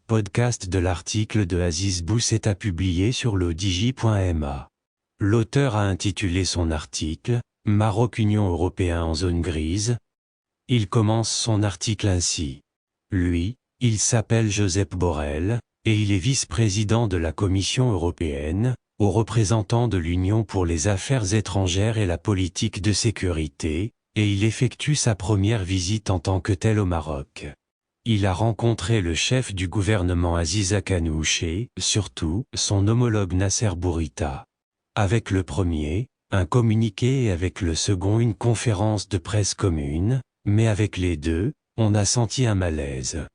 podcast de l'article de Aziz Bousseta publié sur ledigi.ma. L'auteur a intitulé son article « Maroc-Union européenne en zone grise ». Il commence son article ainsi. Lui, il s'appelle Josep Borrell, et il est vice-président de la Commission européenne, haut représentant de l'Union pour les affaires étrangères et la politique de sécurité, et il effectue sa première visite en tant que tel au Maroc. Il a rencontré le chef du gouvernement Aziz Akanouche et, surtout, son homologue Nasser Bourita. Avec le premier, un communiqué et avec le second une conférence de presse commune, mais avec les deux, on a senti un malaise.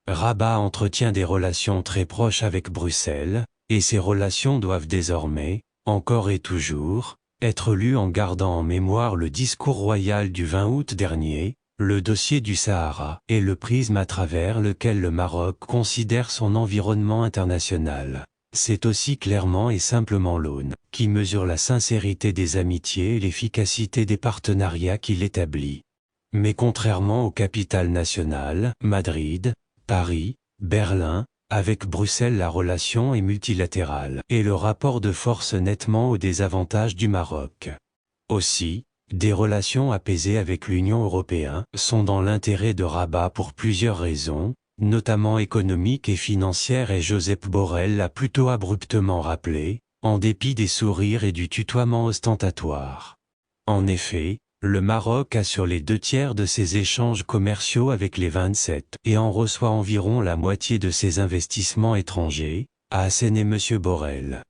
Rabat entretient des relations très proches avec Bruxelles, et ces relations doivent désormais, encore et toujours, être lues en gardant en mémoire le discours royal du 20 août dernier, le dossier du Sahara et le prisme à travers lequel le Maroc considère son environnement international. C'est aussi clairement et simplement l'aune qui mesure la sincérité des amitiés et l'efficacité des partenariats qu'il établit. Mais contrairement aux capitales nationales, Madrid, Paris, Berlin, avec Bruxelles la relation est multilatérale et le rapport de force nettement au désavantage du Maroc. Aussi, des relations apaisées avec l'Union européenne sont dans l'intérêt de Rabat pour plusieurs raisons, notamment économiques et financières et Josep Borrell l'a plutôt abruptement rappelé, en dépit des sourires et du tutoiement ostentatoire. En effet, le Maroc assure les 2/3 de ses échanges commerciaux avec les 27 et en reçoit environ la moitié de ses investissements étrangers, a asséné M. Borrell.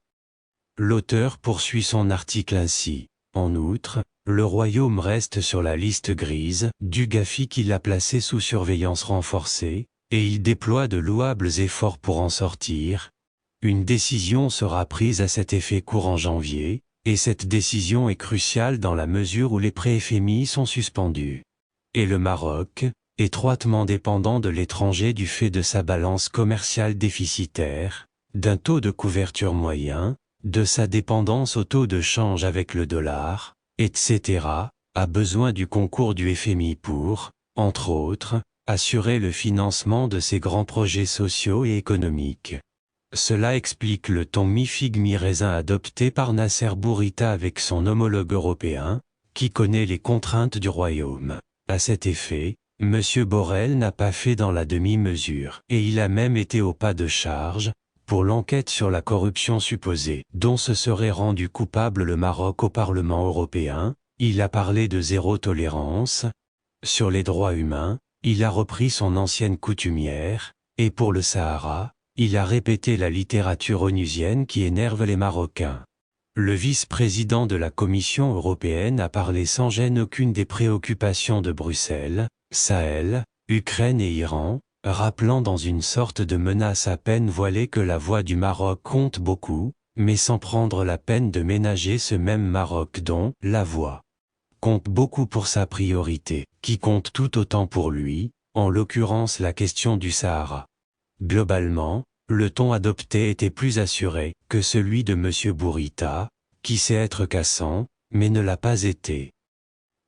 L'auteur poursuit son article ainsi. En outre, le royaume reste sur la liste grise du GAFI qui l'a placé sous surveillance renforcée, et il déploie de louables efforts pour en sortir. Une décision sera prise à cet effet courant janvier, et cette décision est cruciale dans la mesure où les pré-FMI sont suspendus. Et le Maroc, étroitement dépendant de l'étranger du fait de sa balance commerciale déficitaire, d'un taux de couverture moyen, de sa dépendance au taux de change avec le dollar, etc., a besoin du concours du FMI pour, entre autres, assurer le financement de ses grands projets sociaux et économiques. Cela explique le ton mi-figue mi-raisin adopté par Nasser Bourita avec son homologue européen, qui connaît les contraintes du royaume. À cet effet, M. Borrell n'a pas fait dans la demi-mesure, et il a même été au pas de charge, pour l'enquête sur la corruption supposée, dont se serait rendu coupable le Maroc au Parlement européen. Il a parlé de zéro tolérance. Sur les droits humains, il a repris son ancienne coutumière, et pour le Sahara, il a répété la littérature onusienne qui énerve les Marocains. Le vice-président de la Commission européenne a parlé sans gêne aucune des préoccupations de Bruxelles, Sahel, Ukraine et Iran, rappelant dans une sorte de menace à peine voilée que la voix du Maroc compte beaucoup, mais sans prendre la peine de ménager ce même Maroc dont la voix compte beaucoup pour sa priorité, qui compte tout autant pour lui, en l'occurrence la question du Sahara. Globalement, le ton adopté était plus assuré que celui de M. Bourita, qui sait être cassant, mais ne l'a pas été.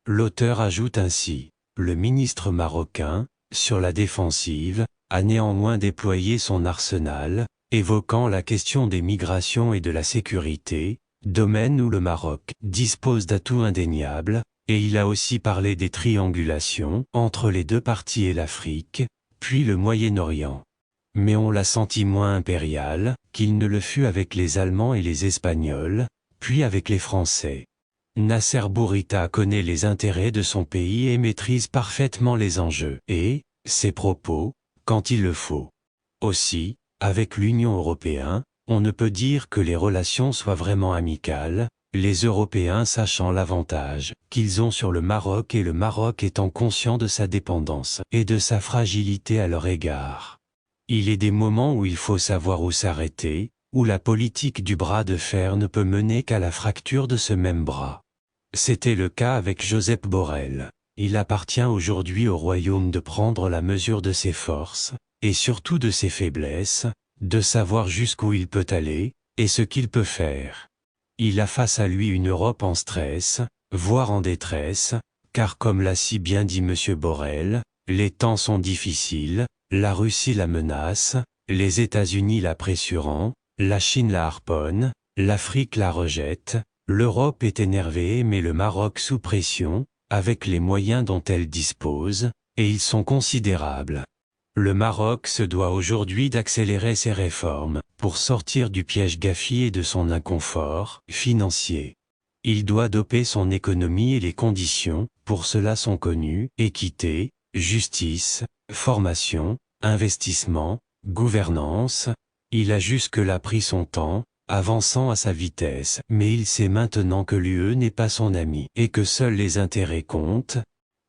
L'auteur ajoute ainsi, le ministre marocain, sur la défensive, a néanmoins déployé son arsenal, évoquant la question des migrations et de la sécurité, domaine où le Maroc dispose d'atouts indéniables, et il a aussi parlé des triangulations entre les deux parties et l'Afrique, puis le Moyen-Orient. Mais on l'a senti moins impérial qu'il ne le fut avec les Allemands et les Espagnols, puis avec les Français. Nasser Bourita connaît les intérêts de son pays et maîtrise parfaitement les enjeux et ses propos, quand il le faut. Aussi, avec l'Union européenne, on ne peut dire que les relations soient vraiment amicales, les Européens sachant l'avantage qu'ils ont sur le Maroc et le Maroc étant conscient de sa dépendance et de sa fragilité à leur égard. Il est des moments où il faut savoir où s'arrêter, où la politique du bras de fer ne peut mener qu'à la fracture de ce même bras. C'était le cas avec Josep Borrell. Il appartient aujourd'hui au royaume de prendre la mesure de ses forces, et surtout de ses faiblesses, de savoir jusqu'où il peut aller, et ce qu'il peut faire. Il a face à lui une Europe en stress, voire en détresse, car comme l'a si bien dit M. Borrell, les temps sont difficiles, la Russie la menace, les États-Unis la pressurant, la Chine la harponne, l'Afrique la rejette, l'Europe est énervée mais le Maroc sous pression, avec les moyens dont elle dispose, et ils sont considérables. Le Maroc se doit aujourd'hui d'accélérer ses réformes, pour sortir du piège Gafi et de son inconfort financier. Il doit doper son économie et les conditions, pour cela sont connues, équité, justice, formation, investissement, gouvernance. Il a jusque-là pris son temps, avançant à sa vitesse, mais il sait maintenant que l'UE n'est pas son ami, et que seuls les intérêts comptent.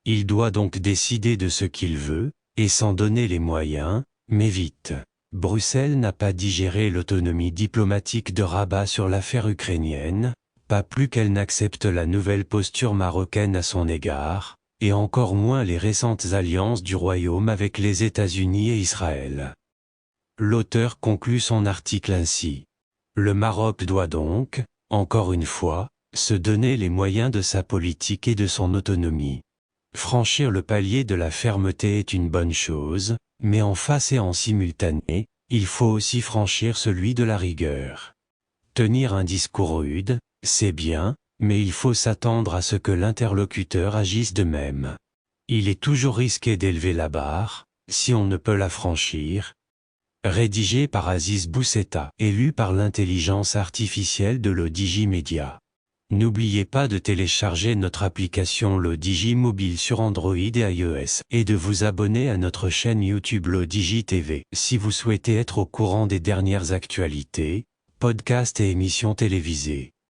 Il doit donc décider de ce qu'il veut, et s'en donner les moyens, mais vite. Bruxelles n'a pas digéré l'autonomie diplomatique de Rabat sur l'affaire ukrainienne, pas plus qu'elle n'accepte la nouvelle posture marocaine à son égard, et encore moins les récentes alliances du Royaume avec les États-Unis et Israël. L'auteur conclut son article ainsi. Le Maroc doit donc, encore une fois, se donner les moyens de sa politique et de son autonomie. Franchir le palier de la fermeté est une bonne chose, mais en face et en simultané, il faut aussi franchir celui de la rigueur. Tenir un discours rude, c'est bien, mais il faut s'attendre à ce que l'interlocuteur agisse de même. Il est toujours risqué d'élever la barre, si on ne peut la franchir. Rédigé par Aziz Bousseta et lu par l'intelligence artificielle de l'Odigi Media. N'oubliez pas de télécharger notre application l'Odigi mobile sur Android et iOS et de vous abonner à notre chaîne YouTube l'Odigi TV si vous souhaitez être au courant des dernières actualités, podcasts et émissions télévisées.